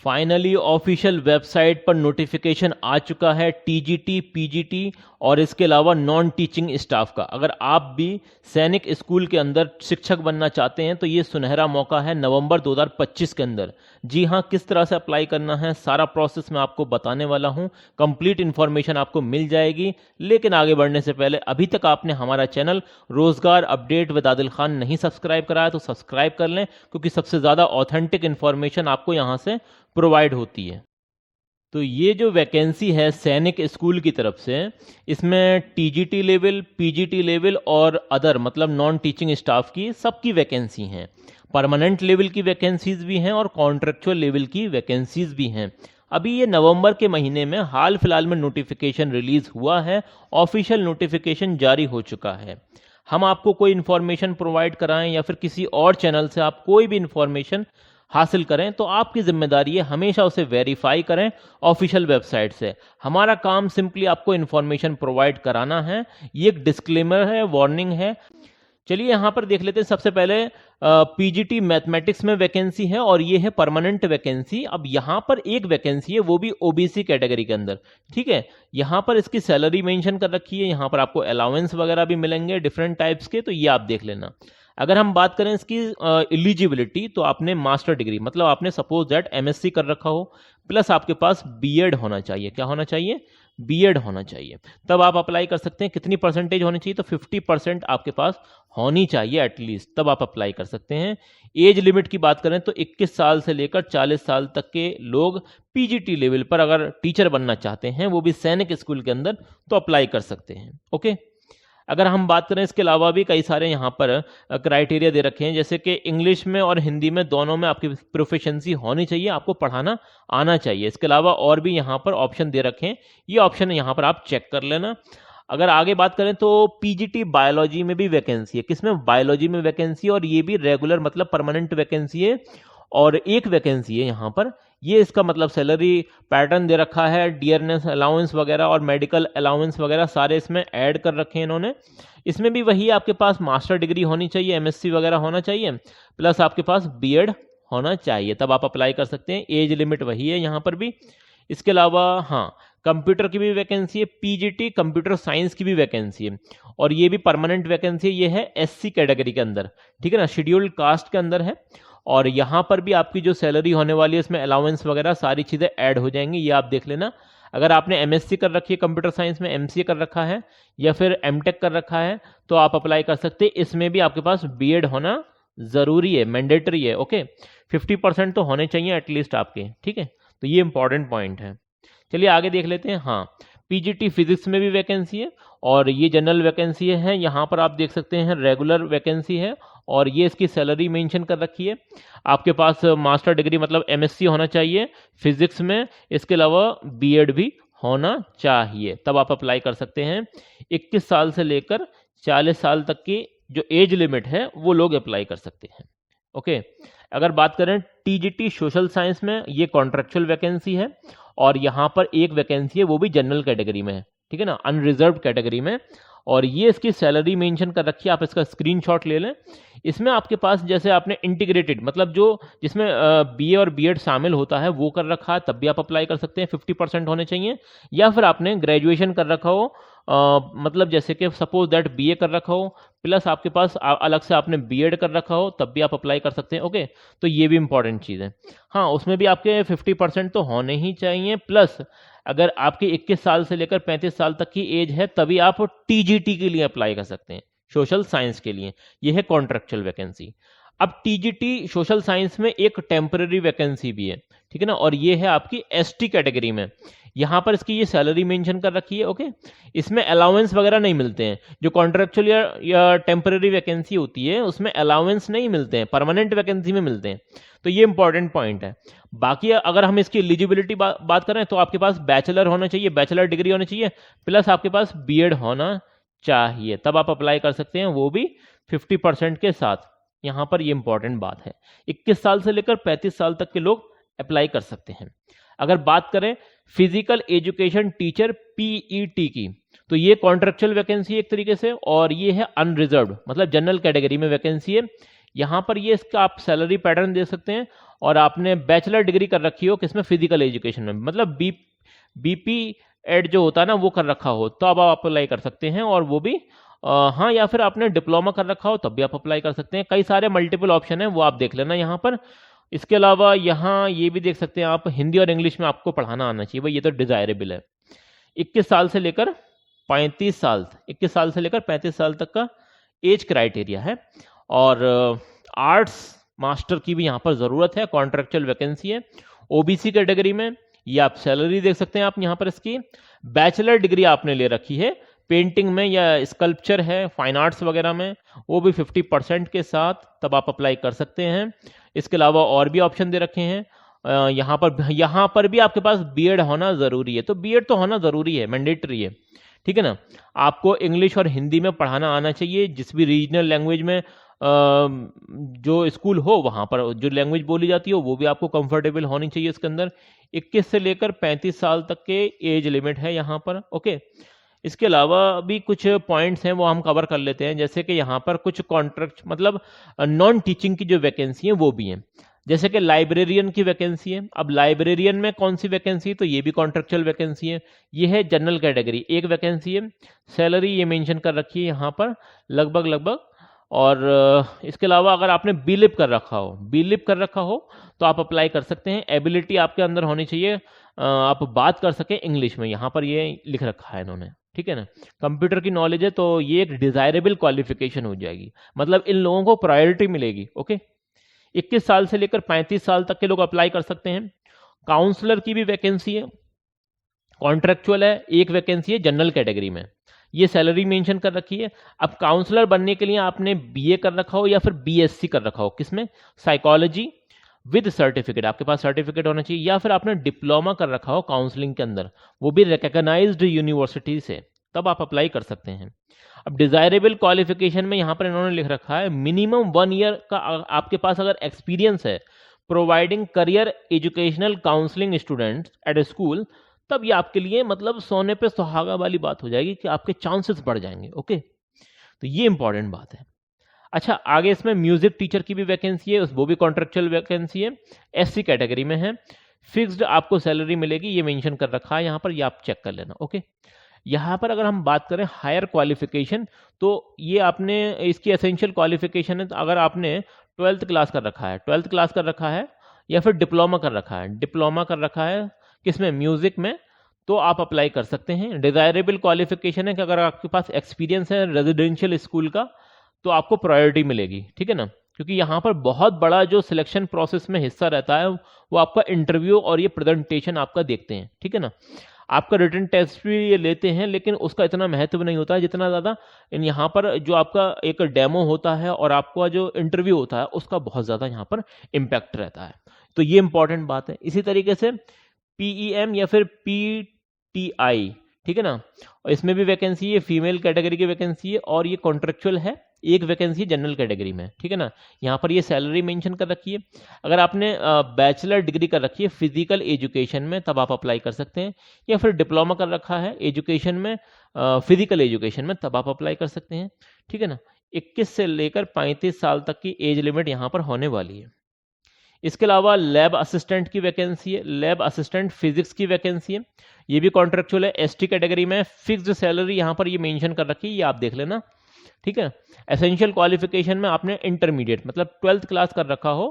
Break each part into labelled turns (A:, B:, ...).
A: Finally official website पर notification आ चुका है टीजीटी, पीजीटी और इसके अलावा नॉन टीचिंग स्टाफ का। अगर आप भी सैनिक स्कूल के अंदर शिक्षक बनना चाहते हैं तो ये सुनहरा मौका है नवंबर 2025 के अंदर। जी हाँ, किस तरह से अप्लाई करना है सारा प्रोसेस मैं आपको बताने वाला हूँ। कंप्लीट इन्फॉर्मेशन आपको मिल जाएगी। लेकिन आगे बढ़ने से पहले अभी तक आपने हमारा चैनल रोजगार अपडेट विद आदिल खान नहीं सब्सक्राइब कराया तो सब्सक्राइब कर लें, क्योंकि सबसे ज़्यादा ऑथेंटिक इन्फॉर्मेशन आपको यहाँ से प्रोवाइड होती है। तो ये जो वैकेंसी है सैनिक स्कूल की तरफ से, इसमें टीजीटी लेवल, पीजीटी लेवल और अदर मतलब नॉन टीचिंग स्टाफ की सबकी वैकेंसी हैं। परमानेंट लेवल की वैकेंसीज भी हैं और कॉन्ट्रेक्चुअल लेवल की वैकेंसीज भी हैं। अभी ये नवंबर के महीने में हाल फिलहाल में नोटिफिकेशन रिलीज हुआ है, ऑफिशियल नोटिफिकेशन जारी हो चुका है। हम आपको कोई इन्फॉर्मेशन प्रोवाइड कराएं या फिर किसी और चैनल से आप कोई भी इन्फॉर्मेशन हासिल करें तो आपकी जिम्मेदारी है हमेशा उसे वेरीफाई करें ऑफिशियल वेबसाइट से। हमारा काम सिंपली आपको इन्फॉर्मेशन प्रोवाइड कराना है। ये एक डिस्क्लेमर है, वार्निंग है। चलिए यहाँ पर देख लेते हैं। सबसे पहले पीजीटी मैथमेटिक्स में वैकेंसी है और ये है परमानेंट वैकेंसी। अब यहाँ पर एक वैकेंसी है, वो भी ओबीसी कैटेगरी के अंदर। ठीक है, यहाँ पर इसकी सैलरी मेंशन कर रखी है। यहाँ पर आपको अलाउंस वगैरह भी मिलेंगे डिफरेंट टाइप्स के, तो ये आप देख लेना। अगर हम बात करें इसकी एलिजिबिलिटी, तो आपने मास्टर डिग्री मतलब आपने सपोज दैट एमएससी कर रखा हो, प्लस आपके पास बीएड होना चाहिए। क्या होना चाहिए? बीएड होना चाहिए, तब आप अप्लाई कर सकते हैं। कितनी परसेंटेज होनी चाहिए? तो 50% आपके पास होनी चाहिए एटलीस्ट, तब आप अप्लाई कर सकते हैं। एज लिमिट की बात करें तो 21 साल से लेकर 40 साल तक के लोग पीजीटी लेवल पर अगर टीचर बनना चाहते हैं, वो भी सैनिक स्कूल के अंदर, तो अप्लाई कर सकते हैं। ओके, अगर हम बात करें इसके अलावा भी कई सारे यहाँ पर क्राइटेरिया दे रखे हैं, जैसे कि इंग्लिश में और हिंदी में दोनों में आपकी प्रोफिशिएंसी होनी चाहिए, आपको पढ़ाना आना चाहिए। इसके अलावा और भी यहाँ पर ऑप्शन दे रखे हैं, ये ऑप्शन यहाँ पर आप चेक कर लेना। अगर आगे बात करें तो पीजीटी बायोलॉजी में भी वैकेंसी है। किसमें? बायोलॉजी में वैकेंसी, और ये भी रेगुलर मतलब परमानेंट वैकेंसी है। और एक वैकेंसी है यहाँ पर, ये इसका मतलब सैलरी पैटर्न दे रखा है, डियरनेस अलाउंस वगैरह और मेडिकल अलाउंस वगैरह सारे इसमें ऐड कर रखे हैं इन्होंने। इसमें भी वही आपके पास मास्टर डिग्री होनी चाहिए, एमएससी वगैरह होना चाहिए, प्लस आपके पास बीएड होना चाहिए, तब आप अप्लाई कर सकते हैं। एज लिमिट वही है यहाँ पर भी। इसके अलावा हाँ, कंप्यूटर की भी वैकेंसी है, पीजीटी कंप्यूटर साइंस की भी वैकेंसी है, और ये भी परमानेंट वैकेंसी है। ये है एससी कैटेगरी के अंदर, ठीक है ना, शेड्यूल्ड कास्ट के अंदर है। और यहाँ पर भी आपकी जो सैलरी होने वाली है इसमें अलाउंस वगैरह सारी चीज़ें ऐड हो जाएंगी, ये आप देख लेना। अगर आपने एमएससी कर रखी है कंप्यूटर साइंस में, एमसीए कर रखा है या फिर एमटेक कर रखा है, तो आप अप्लाई कर सकते हैं। इसमें भी आपके पास बीएड होना ज़रूरी है, मैंडेटरी है। ओके, 50% तो होने चाहिए एटलीस्ट आपके, ठीक है, तो ये इंपॉर्टेंट पॉइंट है। चलिए आगे देख लेते हैं। हाँ, पीजीटी फिजिक्स में भी वैकेंसी है और ये जनरल वैकेंसी है। यहाँ पर आप देख सकते हैं रेगुलर वैकेंसी है और ये इसकी सैलरी मेंशन कर रखी है। आपके पास मास्टर डिग्री मतलब एमएससी होना चाहिए फिजिक्स में, इसके अलावा बीएड भी होना चाहिए, तब आप अप्लाई कर सकते हैं। 21 साल से लेकर 40 साल तक की जो एज लिमिट है वो लोग अप्लाई कर सकते हैं। ओके, अगर बात करें टीजीटी सोशल साइंस में, ये कॉन्ट्रेक्चुअल वैकेंसी है और यहाँ पर एक वैकेंसी है, वो भी जनरल कैटेगरी में है, ठीक है ना, अनरिजर्व्ड कैटेगरी में, और ये इसकी सैलरी मेंशन कर रखी है। आप इसका स्क्रीनशॉट ले लें। इसमें आपके पास जैसे आपने इंटीग्रेटेड मतलब जो जिसमें बीए और बीएड शामिल होता है वो कर रखा है, तब भी आप अप्लाई कर सकते हैं। 50% होने चाहिए। या फिर आपने ग्रेजुएशन कर रखा हो, मतलब जैसे कि सपोज दैट बीए कर रखा हो प्लस आपके पास अलग से आपने बीएड कर रखा हो, तब भी आप अप्लाई कर सकते हैं। ओके, तो ये भी इंपॉर्टेंट चीज़ है। हाँ, उसमें भी आपके 50% तो होने ही चाहिए, प्लस अगर आपकी 21 साल से लेकर 35 साल तक की एज है तभी आप टीजीटी के लिए अप्लाई कर सकते हैं, सोशल साइंस के लिए। यह है कॉन्ट्रेक्चुअल वैकेंसी। अब टीजीटी सोशल साइंस में एक टेम्पररी वैकेंसी भी है, ठीक है ना, और ये है आपकी एसटी कैटेगरी में। यहाँ पर इसकी ये सैलरी मेंशन कर रखी है। ओके, इसमें अलाउंस वगैरह नहीं मिलते हैं। जो कॉन्ट्रेक्चुअल या टेम्पररी वैकेंसी होती है उसमें अलाउंस नहीं मिलते हैं, परमानेंट वैकेंसी में मिलते हैं, तो ये इंपॉर्टेंट पॉइंट है। बाकी अगर हम इसकी एलिजिबिलिटी बात करें तो आपके पास बैचलर होना चाहिए, बैचलर डिग्री होनी चाहिए, प्लस आपके पास बीएड होना चाहिए, तब आप अप्लाई कर सकते हैं, वो भी 50% के साथ। यहाँ पर ये इंपॉर्टेंट बात है। 21 साल से लेकर 35 साल तक के लोग अप्लाई कर सकते हैं। अगर बात करें फिजिकल एजुकेशन टीचर पीईटी की, तो ये कॉन्ट्रेक्चुअल वैकेंसी एक तरीके से, और ये है अनरिजर्व्ड मतलब जनरल कैटेगरी में वैकेंसी है। यहाँ पर ये इसका आप सैलरी पैटर्न दे सकते हैं। और आपने बैचलर डिग्री कर रखी हो किसमें, फिजिकल एजुकेशन में, मतलब बीपी एड जो होता है ना वो कर रखा हो तो अब आप अप्लाई कर सकते हैं। और वो भी हाँ, या फिर आपने डिप्लोमा कर रखा हो तब भी आप अप्लाई कर सकते हैं। कई सारे मल्टीपल ऑप्शन है, वो आप देख लेना यहाँ पर। इसके अलावा यहाँ ये भी देख सकते हैं आप, हिंदी और इंग्लिश में आपको पढ़ाना आना चाहिए भाई, ये तो डिजायरेबल है। 21 साल से लेकर 35 साल, 21 साल से लेकर 35 साल तक का एज क्राइटेरिया है। और आर्ट्स मास्टर की भी यहाँ पर ज़रूरत है, कॉन्ट्रेक्चुअल वैकेंसी है। ओबीसी कैटेगरी में ये आप सैलरी देख सकते हैं आप यहाँ पर इसकी। बैचलर डिग्री आपने ले रखी है पेंटिंग में या स्कल्पचर है, फाइन आर्ट्स वगैरह में, वो भी 50% के साथ, तब आप अप्लाई कर सकते हैं। इसके अलावा और भी ऑप्शन दे रखे हैं। यहाँ पर भी आपके पास बीएड होना ज़रूरी है, तो बीएड तो होना ज़रूरी है, मैंडेटरी है, ठीक है ना। आपको इंग्लिश और हिंदी में पढ़ाना आना चाहिए, जिस भी रीजनल लैंग्वेज में जो स्कूल हो वहाँ पर जो लैंग्वेज बोली जाती हो वो भी आपको कंफर्टेबल होनी चाहिए इसके अंदर। 21 से लेकर 35 साल तक के एज लिमिट है यहाँ पर, ओके। इसके अलावा भी कुछ पॉइंट्स हैं वो हम कवर कर लेते हैं, जैसे कि यहाँ पर कुछ कॉन्ट्रैक्ट मतलब नॉन टीचिंग की जो वैकेंसी है वो भी हैं, जैसे कि लाइब्रेरियन की वैकेंसी है। अब लाइब्रेरियन में कौन सी वैकेंसी है, तो ये भी कॉन्ट्रेक्चुअल वैकेंसी है। ये है जनरल कैटेगरी, एक वैकेंसी है। सैलरी ये मेंशन कर रखी है यहाँ पर लगभग। और इसके अलावा अगर आपने बीलिप कर रखा हो तो आप अप्लाई कर सकते हैं। एबिलिटी आपके अंदर होनी चाहिए, आप बात कर सकें इंग्लिश में, यहाँ पर ये लिख रखा है इन्होंने, ठीक है ना। कंप्यूटर की नॉलेज है तो ये एक डिजायरेबल क्वालिफिकेशन हो जाएगी, मतलब इन लोगों को प्रायोरिटी मिलेगी, ओके। 21 साल से लेकर 35 साल तक के लोग अप्लाई कर सकते हैं। काउंसलर की भी वैकेंसी है, कॉन्ट्रेक्चुअल है, एक वैकेंसी है जनरल कैटेगरी में, ये सैलरी मेंशन कर रखी है। अब काउंसलर बनने के लिए आपने बीए कर रखा हो या फिर बीएससी कर रखा हो, किसमें, साइकोलॉजी विद सर्टिफिकेट, आपके पास सर्टिफिकेट होना चाहिए, या फिर आपने डिप्लोमा कर रखा हो काउंसलिंग के अंदर, वो भी रिकॉग्नाइज्ड यूनिवर्सिटी से, तब आप अप्लाई कर सकते हैं। अब डिजायरेबल क्वालिफिकेशन में यहाँ पर इन्होंने लिख रखा है मिनिमम 1 ईयर का आपके पास अगर एक्सपीरियंस है providing career educational counselling students at a school, तब ये आपके लिए मतलब सोने पे सुहागा वाली बात हो जाएगी कि आपके चांसेस बढ़ जाएंगे, ओके। तो ये इंपॉर्टेंट बात है। अच्छा, आगे इसमें म्यूजिक टीचर की भी वैकेंसी है, वो भी कॉन्ट्रेक्चुअल वैकेंसी है, एससी कैटेगरी में है। फिक्स्ड आपको सैलरी मिलेगी, ये मेंशन कर रखा है यहाँ पर, ये आप चेक कर लेना, ओके। यहाँ पर अगर हम बात करें हायर क्वालिफिकेशन, तो ये आपने इसकी एसेंशियल क्वालिफिकेशन है, तो अगर आपने 12th क्लास कर रखा है या फिर डिप्लोमा कर रखा है किसमें, म्यूजिक में, तो आप अप्लाई कर सकते हैं। डिजायरेबल क्वालिफिकेशन है कि अगर आपके पास एक्सपीरियंस है रेजिडेंशियल स्कूल का तो आपको प्रायोरिटी मिलेगी, ठीक है ना। क्योंकि यहाँ पर बहुत बड़ा जो सिलेक्शन प्रोसेस में हिस्सा रहता है वो आपका इंटरव्यू और ये प्रेजेंटेशन आपका देखते हैं, ठीक है ना। आपका रिटन टेस्ट भी ये लेते हैं, लेकिन उसका इतना महत्व नहीं होता है जितना ज़्यादा यहाँ पर जो आपका एक डेमो होता है और आपका जो इंटरव्यू होता है उसका बहुत ज़्यादा यहाँ पर इम्पैक्ट रहता है। तो ये इंपॉर्टेंट बात है। इसी तरीके से पीईएम या फिर पीटीआई, ठीक है ना, और इसमें भी वैकेंसी है, फीमेल कैटेगरी की वैकेंसी है और ये कॉन्ट्रेक्चुअल है, एक वैकेंसी जनरल कैटेगरी में, ठीक है ना। यहाँ पर ये सैलरी मेंशन कर रखी है। अगर आपने बैचलर डिग्री कर रखी है फिजिकल एजुकेशन में तब आप अप्लाई कर सकते हैं, या फिर डिप्लोमा कर रखा है एजुकेशन में, फिजिकल एजुकेशन में, तब आप अप्लाई कर सकते हैं, ठीक है ना। 21 से लेकर 35 साल तक की एज लिमिट यहाँ पर होने वाली है। इसके अलावा लैब असिस्टेंट की वैकेंसी है, लैब असिस्टेंट फिजिक्स की वैकेंसी है, ये भी कॉन्ट्रेक्चुअल है, एसटी कैटेगरी में। फिक्स्ड सैलरी यहाँ पर ये मेंशन कर रखी है, ये आप देख लेना, ठीक है। एसेंशियल क्वालिफिकेशन में आपने इंटरमीडिएट मतलब 12th क्लास कर रखा हो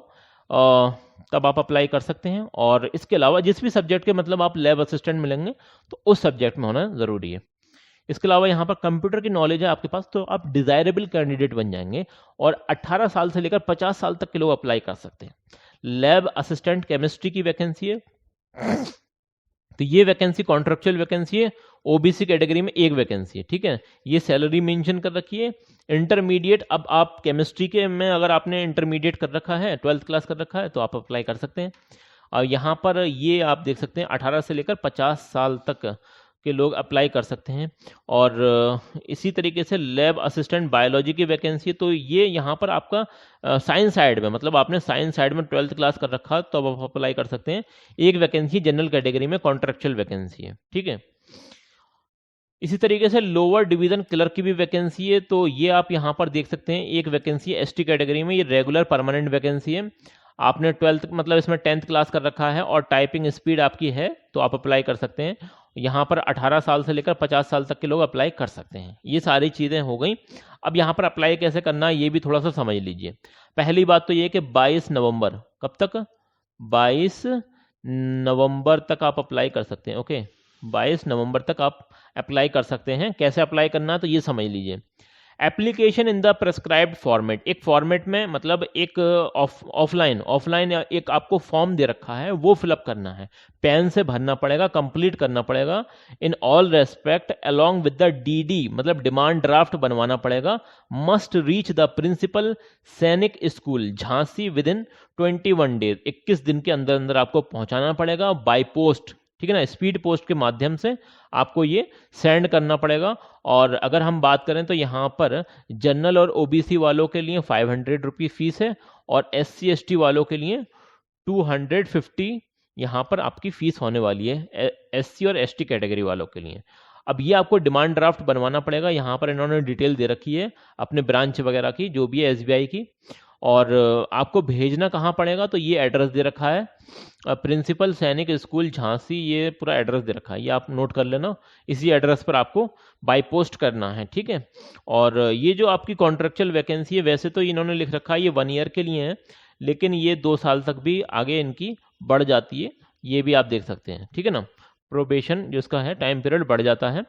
A: तब आप अप्लाई कर सकते हैं। और इसके अलावा जिस भी सब्जेक्ट के मतलब आप लैब असिस्टेंट मिलेंगे तो उस सब्जेक्ट में होना जरूरी है। इसके अलावा यहाँ पर कंप्यूटर की नॉलेज है आपके पास तो आप डिजायरेबल कैंडिडेट बन जाएंगे। और 18 साल से लेकर 50 साल तक के लोग अप्लाई कर सकते हैं। लैब असिस्टेंट केमिस्ट्री की वैकेंसी है, तो ये वैकेंसी कॉन्ट्रेक्चुअल वैकेंसी है, ओबीसी कैटेगरी में एक वैकेंसी है, ठीक है। ये सैलरी मेंशन कर रखी है। इंटरमीडिएट, अब आप केमिस्ट्री के में अगर आपने इंटरमीडिएट कर रखा है, 12th क्लास कर रखा है तो आप अप्लाई कर सकते हैं। और यहाँ पर ये आप देख सकते हैं 18 से लेकर 50 साल तक के लोग अप्लाई कर सकते हैं। और इसी तरीके से लैब असिस्टेंट बायोलॉजी की वैकेंसी है, तो ये यहाँ पर आपका साइंस साइड में मतलब आपने साइंस साइड में 12th क्लास कर रखा है तो आप अप्लाई कर सकते हैं। एक वैकेंसी जनरल कैटेगरी में कॉन्ट्रेक्चुअल वैकेंसी है, ठीक है। इसी तरीके से लोअर डिवीजन क्लर्क की भी वैकेंसी है, तो ये आप यहाँ पर देख सकते हैं। एक वैकेंसी है एसटी कैटेगरी में, ये रेगुलर परमानेंट वैकेंसी है। आपने 12th मतलब इसमें 10th क्लास कर रखा है और टाइपिंग स्पीड आपकी है तो आप अप्लाई कर सकते हैं। यहाँ पर 18 साल से लेकर 50 साल तक के लोग अप्लाई कर सकते हैं। ये सारी चीज़ें हो गई। अब यहाँ पर अप्लाई कैसे करना है ये भी थोड़ा सा समझ लीजिए। पहली बात तो ये कि 22 नवंबर, कब तक? 22 नवंबर तक आप अप्लाई कर सकते हैं। ओके, 22 नवंबर तक आप अप्लाई कर सकते हैं। कैसे अप्लाई करना है तो ये समझ लीजिए। Application in the prescribed format, एक फॉर्मेट में मतलब एक ऑफलाइन एक आपको फॉर्म दे रखा है, वो फिलअप करना है, पेन से भरना पड़ेगा, कंप्लीट करना पड़ेगा। In all respect along with the DD मतलब डिमांड ड्राफ्ट बनवाना पड़ेगा। मस्ट रीच द प्रिंसिपल सैनिक school Jhansi with in 21 days, 21 दिन के अंदर अंदर आपको पहुंचाना पड़ेगा बाय पोस्ट। ठीक है ना, स्पीड पोस्ट के माध्यम से आपको ये सेंड करना पड़ेगा। और अगर हम बात करें तो यहाँ पर जनरल और ओबीसी वालों के लिए 500 रुपये फीस है और SC ST वालों के लिए 250 यहाँ पर आपकी फीस होने वाली है, SC और ST कैटेगरी वालों के लिए। अब ये आपको डिमांड ड्राफ्ट बनवाना पड़ेगा। यहाँ पर इन्होंने डिटेल दे रखी है अपने ब्रांच वगैरह की, जो भी है SBI की। और आपको भेजना कहाँ पड़ेगा तो ये एड्रेस दे रखा है, प्रिंसिपल सैनिक स्कूल झांसी, ये पूरा एड्रेस दे रखा है, ये आप नोट कर लेना। इसी एड्रेस पर आपको बाय पोस्ट करना है। ठीक है। और ये जो आपकी कॉन्ट्रेक्चुअल वैकेंसी है, वैसे तो इन्होंने लिख रखा है ये 1 ईयर के लिए है, लेकिन ये 2 साल तक भी आगे इनकी बढ़ जाती है, ये भी आप देख सकते हैं। ठीक है ना, प्रोबेशन जो इसका है टाइम पीरियड बढ़ जाता है।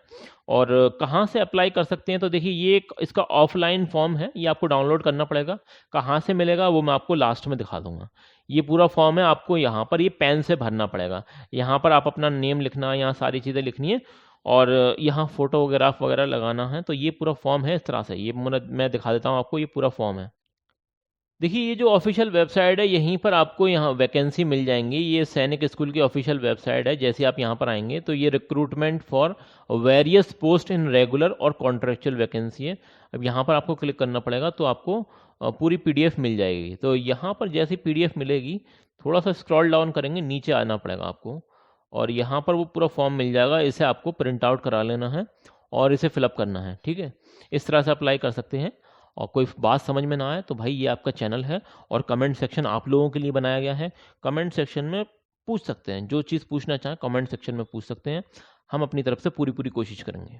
A: और कहाँ से अप्लाई कर सकते हैं तो देखिए, ये एक इसका ऑफलाइन फॉर्म है, ये आपको डाउनलोड करना पड़ेगा। कहाँ से मिलेगा वो मैं आपको लास्ट में दिखा दूंगा। ये पूरा फॉर्म है, आपको यहाँ पर ये पेन से भरना पड़ेगा। यहाँ पर आप अपना नेम लिखना, यहाँ सारी चीज़ें लिखनी है और यहाँ फोटोग्राफ वगैरह लगाना है। तो ये पूरा फॉर्म है इस तरह से, ये मैं दिखा देता हूँ आपको, ये पूरा फॉर्म है। देखिए, ये जो ऑफिशियल वेबसाइट है, यहीं पर आपको यहाँ वैकेंसी मिल जाएंगी। ये सैनिक स्कूल की ऑफिशियल वेबसाइट है। जैसे आप यहाँ पर आएंगे तो ये recruitment for various post in regular और कॉन्ट्रेक्चुअल वैकेंसी है। अब यहाँ पर आपको क्लिक करना पड़ेगा तो आपको पूरी PDF मिल जाएगी। तो यहाँ पर जैसी PDF मिलेगी, थोड़ा सा स्क्रॉल डाउन करेंगे, नीचे आना पड़ेगा आपको और यहाँ पर वो पूरा फॉर्म मिल जाएगा। इसे आपको प्रिंट आउट करा लेना है और इसे फिलअप करना है। ठीक है, इस तरह से अप्लाई कर सकते हैं। और कोई बात समझ में ना आए तो भाई ये आपका चैनल है और कमेंट सेक्शन आप लोगों के लिए बनाया गया है। कमेंट सेक्शन में पूछ सकते हैं, जो चीज़ पूछना चाहें कमेंट सेक्शन में पूछ सकते हैं। हम अपनी तरफ से पूरी पूरी कोशिश करेंगे।